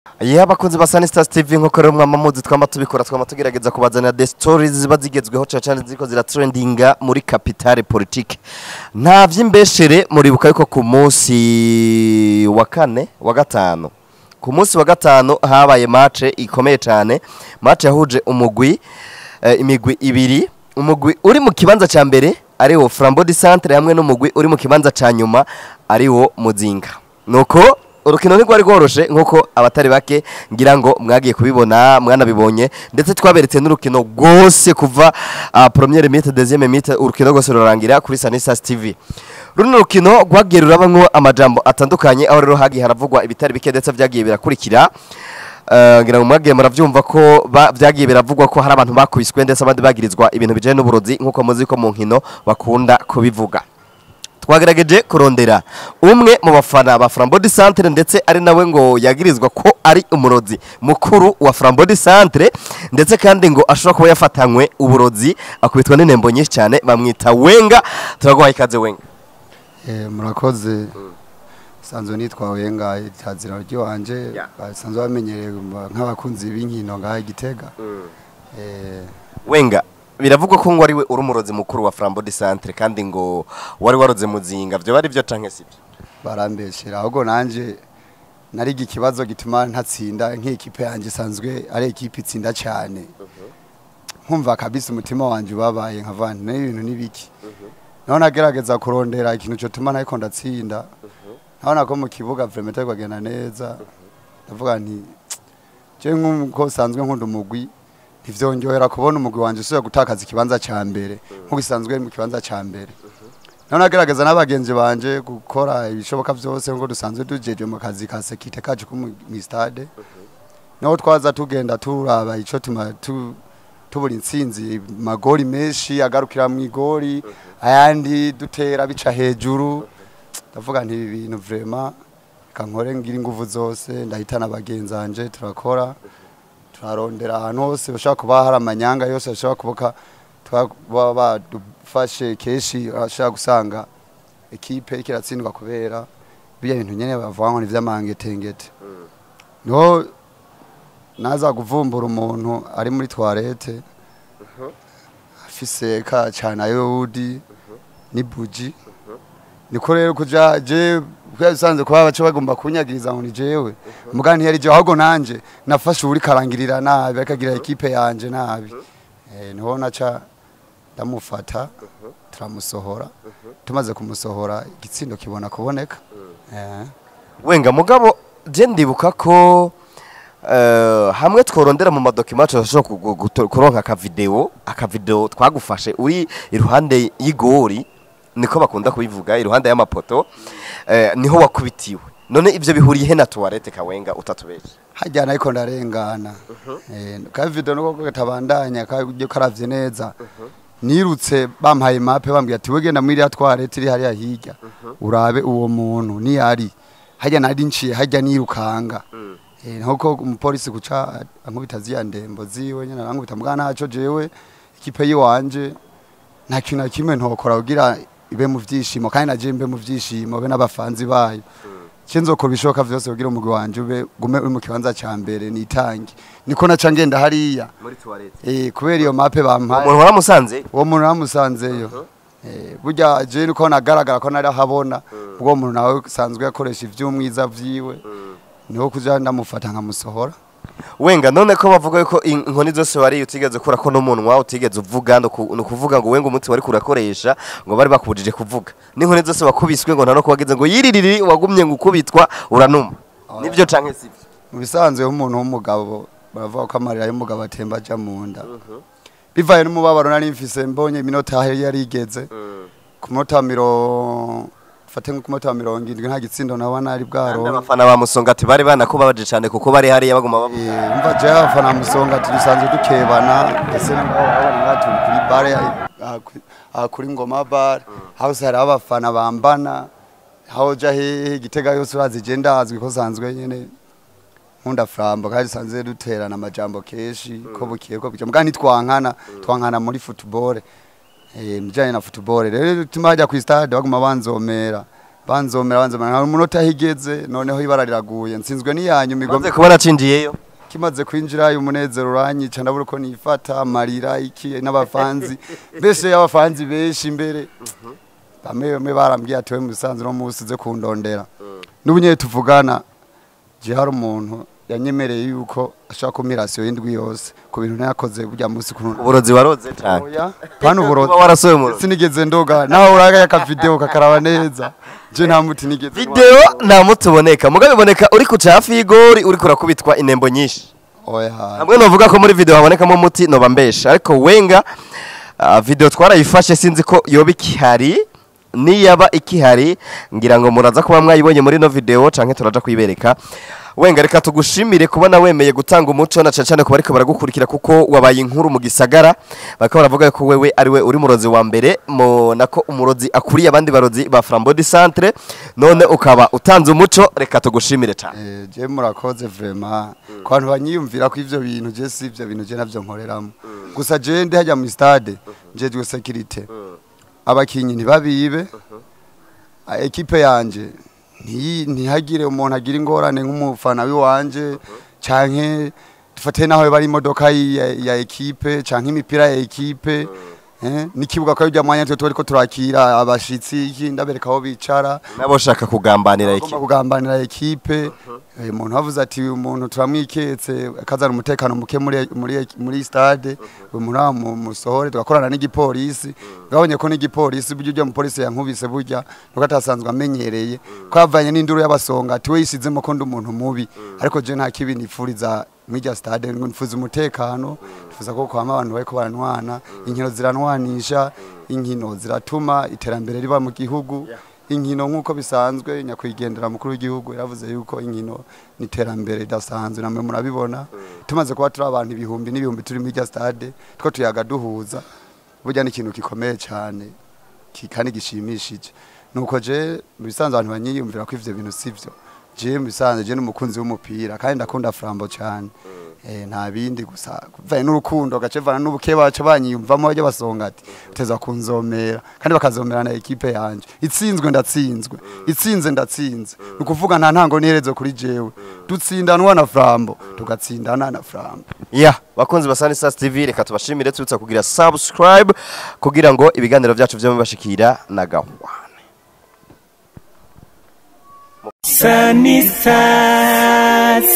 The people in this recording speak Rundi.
Abakunzi ba Sunny Stars TV nko rero mwamamuzi tubikora tugerageza kubazanira the stories ziba zigezweho cyane ziko zira trendinga muri capitale politique. Nta vyimbeshere muribuka yuko ku munsi wa kane wa gatano. Ku munsi wa gatano habaye match ikomeye cyane. Match yahuje imigwi ibiri. Umugwi uri mu kibanza ca mbere ari wo Flambeau du Centre hamwe n'umugwi uri mu kibanza ca nyuma ari wo Muzinga. Nuko urukino ni rwari rworoshe nkuko abatari bake ngira ngo mwagiye kubibona mwanabibonye ndetse twaberetse n'urukino rwose kuva première minute deuxième minute urukino rwose rurangira kuri Sunny Stars TV. Runo rukino rwagiye rurabamwo amajambo atandukanye aho rero hagiye haravugwa ibitari bike ndetse vyagiye birakurikira. Ngira ngo mwagiye muravyumva ko vyagiye biravugwa ko hari abantu bakubiswe ndetse abandi bagirizwa ibintu bijanye n'uburozi nkuko muzi ko mu nkino bakunda kubivuga. Twagerageje kurondera umwe mu bafana ba Flambeau du Centre ndetse ari nawe ngo yagirizwa ko ari umurozi mukuru wa Flambeau du Centre ndetse kandi ngo ashobora kuba yafatanywe uburozi akubitwa n'intembo nyinshi cyane bamwita Wenga. Turagwaye ikaze Wenga. Murakoze. Sanzwe nitwa Wenga itazira ryo wanje basanzwe bamenyereye nk'abakunzi b'inkino ngaha Gitega. Wenga biravugwa ko ngo ari we urumurozi mukuru wa Flambeau du Centre kandi ngo wari waroze Muzinga byo bari byo canke sibyo barambeshera ahubwo nanje nari ikibazo gituma ntatsinda nk'ikipe yanje sanzwe ari ikipe itsinda cyane nkumva kabisa umutima wanje babaye nkavana n'ibintu nibiki naho nagerageza kurondera ikintu cyo tuma nako ndatsinda naho nako mu kibuga vraiment twagenda neza ndavuga nti je nkuko sanzwe nkunda umugwi ntivyonjohera kubona umugwi wanje usubira gutakaza ikibanza ca mbere nkuko isanzwe mu kibanza ca mbere naho nagerageza n'abagenzi banje gukora ibishoboka byose ngo dusanzwe tujeje mu kazi ka sekite kaje ku mu stade naho twaza tugenda turaba ico tuma tubura intsinzi magori menshi agarukira mu igori ayandi dutera bica hejuru ndavuga nti ibintu vraiment kankore ngira ingufu zose ndahitana abagenzanje turakora turarondera ahantu hose bashaka kuba hari amanyanga yose bashaka kuboka badufashe keshi ashaka gusanga ekipe ikiratsindwa kubera biya bintu nyene bavuga ngo ni vy'amangetengete no naza kuvumbura umuntu ari muri toilette afise ka cyana yodi ni buji niko rero kuja je bwasanze kuba bace bagomba kunyagiriza ngo ni jewe mugani yari je ahubwo nanje nafashe uri karangirira nabi akagira ekipe yanje nabi niho naca ndamufata turamusohora tumaze kumusohora igitsindo kibona kuboneka Wenga mugabo je ndibuka ko hamwe tworondera mu madocument ashobora kuronka akavideo twagufashe uri iruhande y'igori niko bakunda kubivuga iruhande y'amapoto niho wakubitiwe none ivyo bihuriye he na toilette ka Wenga utatubeshe hajyana ariko ndarengana ka video nuko gatabandanya kajye karavye neza nirutse bampaye mape bambwiye ati wegenda muri ya toilette iri hariya hirya urabe uwo muntu ni yari hajya nari nciye hajya nirukanga nkuko umupolisi guca ankubita ya ndembo ziwe nyina ankubita mugana haco jewe ikipe yiwanje nta kintu kimwe ntokora kugira ibe mu vyishimo kandi naje mbe mu vyishimo be n'abafanzi bayo cyenzo ko bishoka vyose kugira umugwi wanje ube gume uri mu kibanza ca mbere nitangi niko naca ngenda hariya muri toilette kubera iyo mape bampaye umuntu waramusanze uwo muntu waramusanzeyo burya je niko nagaragara ko nari habona ubwo umuntu nawe sanzwe yakoresha ivy'umwiza vyiwe niho kuja ndamufata nkamusohora Wenga none ko bavuga ko inkoni zose wari utigeze kura ko n'umunwa utigeze uvuga no kuvuga ngo Wenga umuti wari kurakoresha ngo bari bakubujije kuvuga n'inkoni zose bakubiswe ngo ntano kubagize ngo yiririri wagumye ngukubitwa uranuma nivyo canke sivyo mu bisanzwe umuntu w'umugabo baravuga ko amarira y'umugabo atemba aja mu nda bivaye n'umubabaro nari mfise mbonye iminota yari igeze ku munota fate nko kumota 70 nta gitsindo nabana ari bwaro abafana ba Musonga ati bari banakubabaje cyane kuko bari hariya baguma bavuga umva je abafana Musonga ati dusanzwe dukebana ese n'abana kuri bare kuri Ngoma bar house hari abafana bambana haho jahe Gitega yose bazigenda azwi ko sanzwe nyene nkunda Flambeau kandi sanzwe duterana amajambo keshi ko bukiye ko byo mugani twankana muri football mjanye na football rero tumajya ku stade baguma banzomera banzomera nta umunota higeze noneho ibara riraguye nsinzwe n'iyanyuma igombe kubona cinjiyeyo kimaze kwinjira umunezero uranyica ndabura uko nifata amarira iki n'abafanzi mbese y'abafanzi benshi imbere bamwe barambwiye ati we musanze no musize kundondera n'ubunye tuvugana je hari umuntu yanyemereye yuko ashaka kumirasiyo y'indwi yose ku bintu nayakoze burya musi kuntu uburozi waroze cyane oya pana uburozi warasoye mu sinigeze ndoga naho uraga yaka video kakaraba neza je nta muti nigeze video nta muti uboneka mugabe boneka uri ku hafi y'igori uri kurakubitwa inembo nyinshi oya hamwe novuga ko muri video habonekamo umuti no bambesha ariko wenga video twarayifashe sinzi ko yoba ikihari niyaba ikihari ngira ngo muraza kuba mwayibonye muri no video canke turaja kuyibereka wenga reka tugushimire kubona wemeye gutanga umuco na cyane ko bariko baragukurikira kuko wabaye inkuru mu gisagara bakaba baravuga ko wewe ari we uri murozi wa mbere nako umurozi akuriye abandi barozi ba Frambody Centre none ukaba utanze umuco reka tugushimire cyane je murakoze vraiment ko abantu banyiyumvira ko ivyo bintu je si ivyo bintu je navyo nkoreramo gusa je ndi hajya mu stade je dwe security abakinyi ntibabibe equipe yanje ntihagire umuntu agira ingorane nk'umufana wiwanje canke dufate naho bari imodoka ya equipe canke imipira ya equipe nikibuga ko yujya mwanya twe ariko turakira abashitsi iki ndabereka aho bicara nabo shaka kugambanira equipe kugambanira equipe umuntu havuze ati umuntu turamwiketse akazana umutekano muke muri stade umuntu musohore tugakorana n'igipolisi gabonye ko n'igipolisi buryo mu police yankubise burya nuko atasanzwe amenyereye kwavanye n'induru y'abasonga ati we yisizemo ko ndi umuntu mubi ariko je nta kibi nifuriza mwija stade nfuza umutekano tufuza ko kwama abantu bariko baranwana inkino ziranwanisha inkino ziratuma iterambere riba mu gihugu inkino nkuko bisanzwe nyakwigendera mukuru w'igihugu yaravuze yuko inkino niterambere dasanzwe namwe murabibona tumaze kuba turi abantu ibihumbi n'ibihumbi turi mwija stade two tuyaga duhuza burya n'ikintu gikomeye cyane kikani gishimishije nuko je bisanzwe abantu banyiyumvira ko ivyo bintu sivyo je bisanzwe je n'umukunzi w'umupira kandi ndakunda Frambo cyane nta bindi gusa kuvaye n'urukundo gacevana n'ubukeba banyiyumvamo bajya basonga ati uteza kunzomera kandi bakazomera na equipe yanje itsinzwe ndatsinzwe itsinze ndatsinze nukuvuga nta ntango niherezo kuri jewe dutsindanwa na Frambo tugatsindana na Frambo bakunzi basani Stars TV reka tubashimire tutsa kugira subscribe kugira ngo ibiganiro byacu byo mubashikira na gahwane Sunny Stars